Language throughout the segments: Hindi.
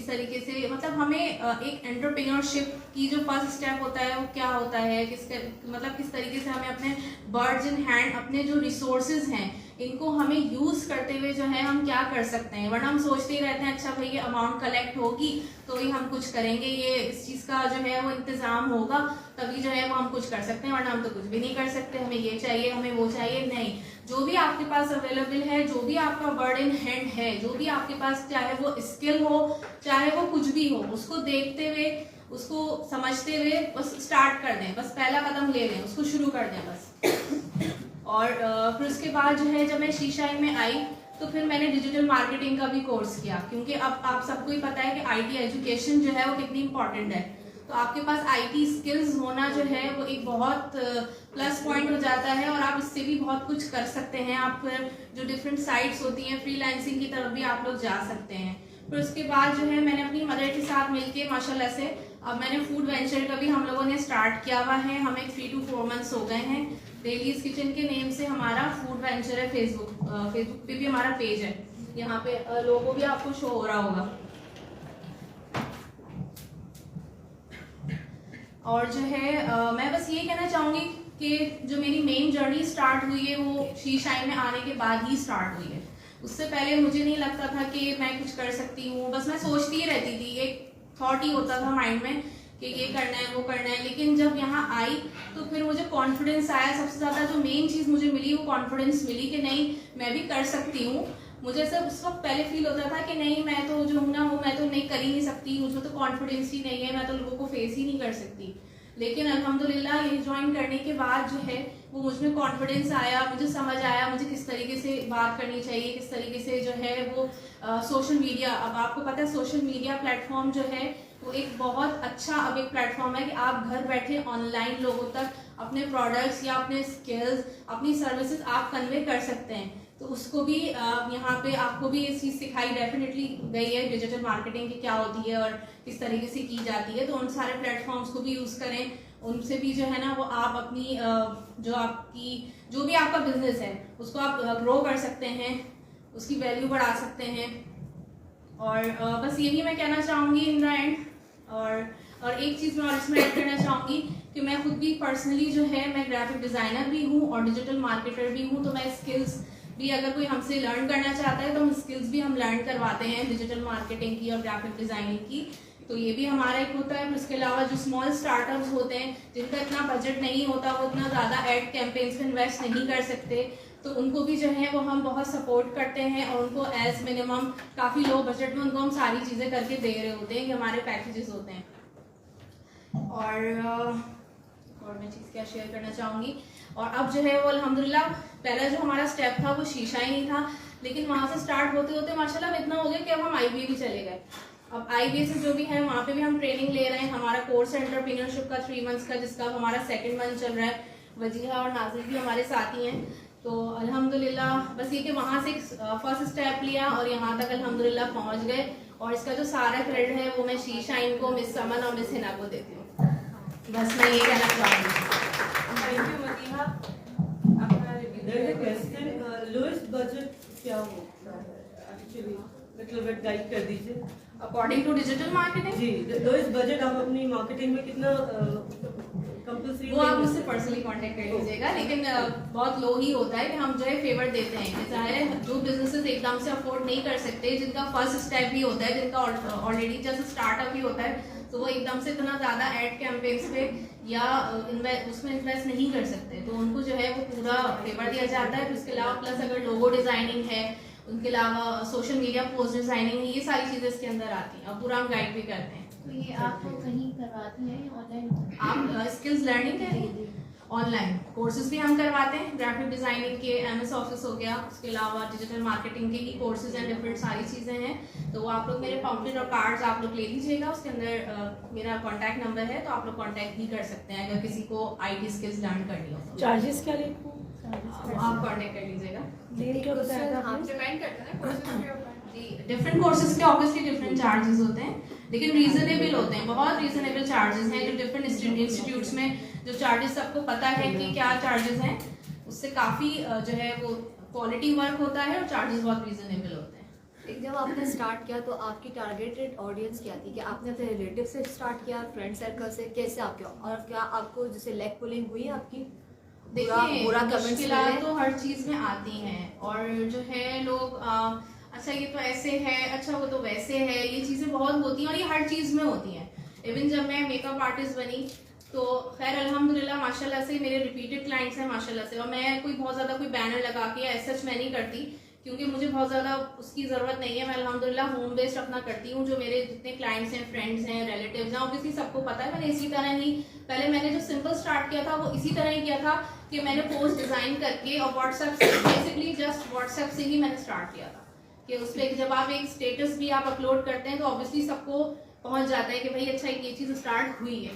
किस तरीके से, मतलब हमें एक एंटरप्रेन्योरशिप की जो फर्स्ट स्टेप होता है वो क्या होता है, किस तरीके से हमें अपने बर्ड्स इन हैंड, अपने जो रिसोर्सेज हैं इनको हमें यूज करते हुए जो है हम क्या कर सकते हैं। वरना हम सोचते ही रहते हैं अच्छा भाई ये अमाउंट कलेक्ट होगी तो ही हम कुछ करेंगे, ये इस चीज का जो है वो इंतजाम होगा तभी जो है वो हम कुछ कर सकते हैं, वरना हम तो कुछ भी नहीं कर सकते। हमें ये चाहिए, हमें वो चाहिए, नहीं। जो भी आपके पास अवेलेबल है, जो भी आपका बर्ड इन हैंड है, जो भी आपके पास, चाहे वो स्किल हो चाहे वो कुछ भी हो, उसको देखते हुए, उसको समझते हुए बस स्टार्ट कर दें, बस पहला कदम ले लें, उसको शुरू कर दें बस। और फिर उसके बाद जो है जब मैं शीशाइन में आई तो फिर मैंने डिजिटल मार्केटिंग का भी कोर्स किया, क्योंकि अब आप सबको ही पता है कि आईटी एजुकेशन जो है वो कितनी इंपॉर्टेंट है। तो आपके पास आईटी स्किल्स होना जो है वो एक बहुत प्लस पॉइंट हो जाता है और आप इससे भी बहुत कुछ कर सकते हैं। आप फिर जो डिफरेंट साइट्स होती हैं फ्रीलांसिंग की तरफ भी आप लोग जा सकते हैं। फिर उसके बाद जो है मैंने अपनी मदर के साथ मिलके माशाल्लाह से अब मैंने फूड वेंचर का भी हम लोगों ने स्टार्ट किया हुआ है। हमें 3 to 4 मंथ्स हो गए हैं। डेलीज किचन के नेम से हमारा फूड वेंचर है। फेसबुक पे भी हमारा पेज है, यहाँ पे लोगो भी आपको शो हो रहा होगा। और जो है मैं बस ये कहना चाहूंगी कि जो मेरी मेन जर्नी स्टार्ट हुई है वो शीशाइन में आने के बाद ही स्टार्ट हुई है। उससे पहले मुझे नहीं लगता था कि मैं कुछ कर सकती हूँ, बस मैं सोचती ही रहती थी, एक थॉट ही होता था माइंड में कि ये करना है वो करना है। लेकिन जब यहाँ आई तो फिर मुझे कॉन्फिडेंस आया। सबसे ज्यादा जो मेन चीज मुझे मिली वो कॉन्फिडेंस मिली कि नहीं मैं भी कर सकती हूँ। मुझे सब उस वक्त पहले फील होता था कि नहीं मैं तो जो हूँ ना वो मैं तो नहीं कर ही नहीं सकती, मुझे तो कॉन्फिडेंस ही नहीं है, मैं तो लोगों को फेस ही नहीं कर सकती। लेकिन अल्हम्दुलिल्लाह ये ज्वाइन करने के बाद जो है वो मुझ में कॉन्फिडेंस आया, मुझे समझ आया मुझे किस तरीके से बात करनी चाहिए, किस तरीके से जो है वो सोशल मीडिया, अब आपको पता है सोशल मीडिया प्लेटफॉर्म जो है वो एक बहुत अच्छा अब एक प्लेटफॉर्म है कि आप घर बैठे ऑनलाइन लोगों तक अपने प्रोडक्ट्स या अपने स्किल्स, अपनी सर्विसेज आप कन्वे कर सकते हैं। तो उसको भी यहाँ पे आपको भी ये चीज़ सिखाई डेफिनेटली गई है डिजिटल मार्केटिंग की क्या होती है और किस तरीके से की जाती है। तो उन सारे प्लेटफॉर्म्स को भी यूज़ करें, उनसे भी जो है ना वो आप अपनी जो भी आपका बिजनेस है उसको आप ग्रो कर सकते हैं, उसकी वैल्यू बढ़ा सकते हैं। और बस यही मैं कहना चाहूँगी इन द एंड। और एक चीज़ मैं और इसमें ऐड करना चाहूँगी कि मैं खुद भी पर्सनली जो है मैं ग्राफिक डिज़ाइनर भी हूँ और डिजिटल मार्केटर भी हूँ। तो मैं स्किल्स भी अगर कोई हमसे लर्न करना चाहता है तो हम स्किल्स भी हम लर्न करवाते हैं डिजिटल मार्केटिंग की और ग्राफिक डिज़ाइनिंग की। तो ये भी हमारा एक होता है। इसके अलावा जो स्मॉल स्टार्टअप्स होते हैं जिनका इतना बजट नहीं होता, वो इतना ज़्यादा एड कैंपेन्स में इन्वेस्ट नहीं कर सकते, तो उनको भी जो है वो हम बहुत सपोर्ट करते हैं और उनको एज मिनिमम काफ़ी लो बजट में उनको हम सारी चीज़ें करके दे रहे होते हैं कि हमारे पैकेजेस होते हैं। और मैं चीज़ क्या शेयर करना चाहूँगी, और अब जो है वो अल्हम्दुलिल्लाह पहला जो हमारा स्टेप था वो शीशा ही नहीं था, लेकिन वहाँ से स्टार्ट होते होते माशाल्लाह इतना हो गया कि अब हम IBA भी चले गए। अब IBA से जो भी है वहाँ पे भी हम ट्रेनिंग ले रहे हैं। हमारा कोर्स है एंटरप्रेन्योरशिप का 3 मंथ्स का, जिसका हमारा 2nd मंथ चल रहा है। वजीहा और नाजिर भी हमारे साथ ही हैं। तो अल्हम्दुलिल्लाह बस ये कि वहाँ से फर्स्ट स्टेप लिया और यहाँ तक अल्हम्दुलिल्लाह पहुँच गए। और इसका जो सारा क्रेडिट है वो मैं शीशाइन को, मिस समन और मिस हिना को देती हूँ। बस मैं ये कहना चाहूँगी। Thank you Madiha. अपना क्वेश्चन लोएस्ट बजट क्या होता है एक्चुअली, मतलब गाइड कर दीजिए अकॉर्डिंग टू डिजिटल मार्केटिंग। जी, लोएस्ट बजट आप अपनी मार्केटिंग में कितना कंपल्सरी, वो आप मुझसे पर्सनली कांटेक्ट कर लीजिएगा। लेकिन बहुत लो ही होता है कि हम जो है फेवर देते हैं। चाहे जो बिजनेसेस एकदम से अफोर्ड नहीं कर सकते, जिनका फर्स्ट स्टेप भी होता है, जिनका ऑलरेडी जैसे स्टार्टअप ही होता है, तो वो एकदम से इतना ज़्यादा एड कैंपेन्स पे या उसमें इन्वेस्ट नहीं कर सकते, तो उनको जो है वो पूरा फेवर दिया जाता है। इसके अलावा प्लस अगर लोगो डिज़ाइनिंग है, उनके अलावा सोशल मीडिया पोस्ट डिज़ाइनिंग है, ये सारी चीज़ें इसके अंदर आती हैं और पूरा हम गाइड भी करते हैं। तो ये आपको कहीं करवाती हैं ऑनलाइन? आप स्किल्स लर्निंग करें, ऑनलाइन कोर्सेज भी हम करवाते हैं। ग्राफिक डिजाइनिंग के MS ऑफिस हो गया, उसके अलावा डिजिटल मार्केटिंग के ही कोर्सेज हैं, डिफरेंट सारी चीज़ें हैं। तो वो आप लोग मेरे पम्पलेट और कार्ड्स आप लोग ले लीजिएगा। उसके अंदर मेरा कॉन्टैक्ट नंबर है, तो आप लोग कॉन्टैक्ट भी कर सकते हैं अगर किसी को IT स्किल्स लर्न करनी हो तो। चार्जेस क्या लेते हैं? आप कॉन्टैक्ट कर लीजिएगा। क्या बताया था आपने? डिपेंड करता है कोर्सेज के ऊपर। जी, डिफरेंट कोर्सेज के ऑब्वियसली डिफरेंट चार्जेस होते हैं, लेकिन रीजनेबल होते हैं, बहुत रीजनेबल चार्जेस हैं। जो डिफरेंट इंस्टीट्यूट्स में जो चार्जेस सबको पता है कि क्या चार्जेस हैं, उससे काफ़ी जो है वो क्वालिटी वर्क होता है और चार्जेस बहुत रीजनेबल होते हैं। एक जब आपने स्टार्ट किया तो आपकी टारगेटेड ऑडियंस क्या थी? कि आपने अपने रिलेटिव से स्टार्ट किया, फ्रेंड सर्कल से, कैसे आपके, और क्या आपको जैसे लेग पुलिंग हुई आपकी? देखिए बुरा कमेंट्स मुश्किलात मिले? तो हर चीज़ में आती हैं, और जो है लोग अच्छा ये तो ऐसे है, अच्छा वो तो वैसे है, ये चीज़ें बहुत होती हैं और ये हर चीज़ में होती हैं। इवन जब मैं मेकअप आर्टिस्ट बनी तो खैर अल्हम्दुलिल्लाह माशाल्लाह से मेरे रिपीटेड क्लाइंट्स हैं माशाल्लाह से, और मैं कोई बहुत ज़्यादा कोई बैनर लगा के ऐसा मैं नहीं करती, क्योंकि मुझे बहुत ज़्यादा उसकी ज़रूरत नहीं है। मैं अल्हम्दुलिल्लाह होम बेस्ड अपना करती हूँ। जो मेरे जितने क्लाइंट्स हैं, फ्रेंड्स हैं, रिलेटिव्स हैं, ऑब्वियसली सबको पता है। मैंने इसी तरह ही पहले मैंने जो सिंपल स्टार्ट किया था वो इसी तरह ही किया था कि मैंने पोस्ट डिज़ाइन करके और व्हाट्सएप से, बेसिकली जस्ट व्हाट्सएप से ही मैंने स्टार्ट किया था कि उस पर जब आप एक स्टेटस भी आप अपलोड करते हैं तो ऑब्वियसली सबको पहुंच जाता है कि भाई अच्छा ये चीज़ स्टार्ट हुई है,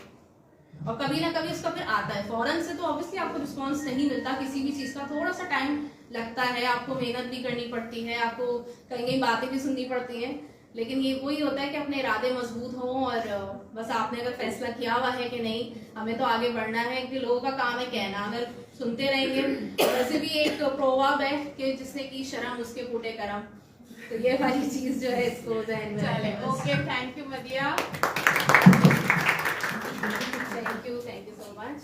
और कभी ना कभी उसका फिर आता है फौरन से, तो ऑब्वियसली आपको रिस्पांस नहीं मिलता किसी भी चीज़ का, थोड़ा सा टाइम लगता है, आपको मेहनत भी करनी पड़ती है, आपको कहीं कहीं बातें भी सुननी पड़ती हैं, लेकिन ये वही होता है कि अपने इरादे मजबूत हों और बस आपने अगर फैसला किया हुआ है कि नहीं हमें तो आगे बढ़ना है, कि लोगों का काम है कहना, अगर सुनते रहेंगे। वैसे भी एक प्रोवर्ब है कि जिसने की शर्म उसके फूटे करम, तो ये वाली चीज जो है इसको ध्यान में चले रखें। Okay, thank you मदिया। Thank you so much.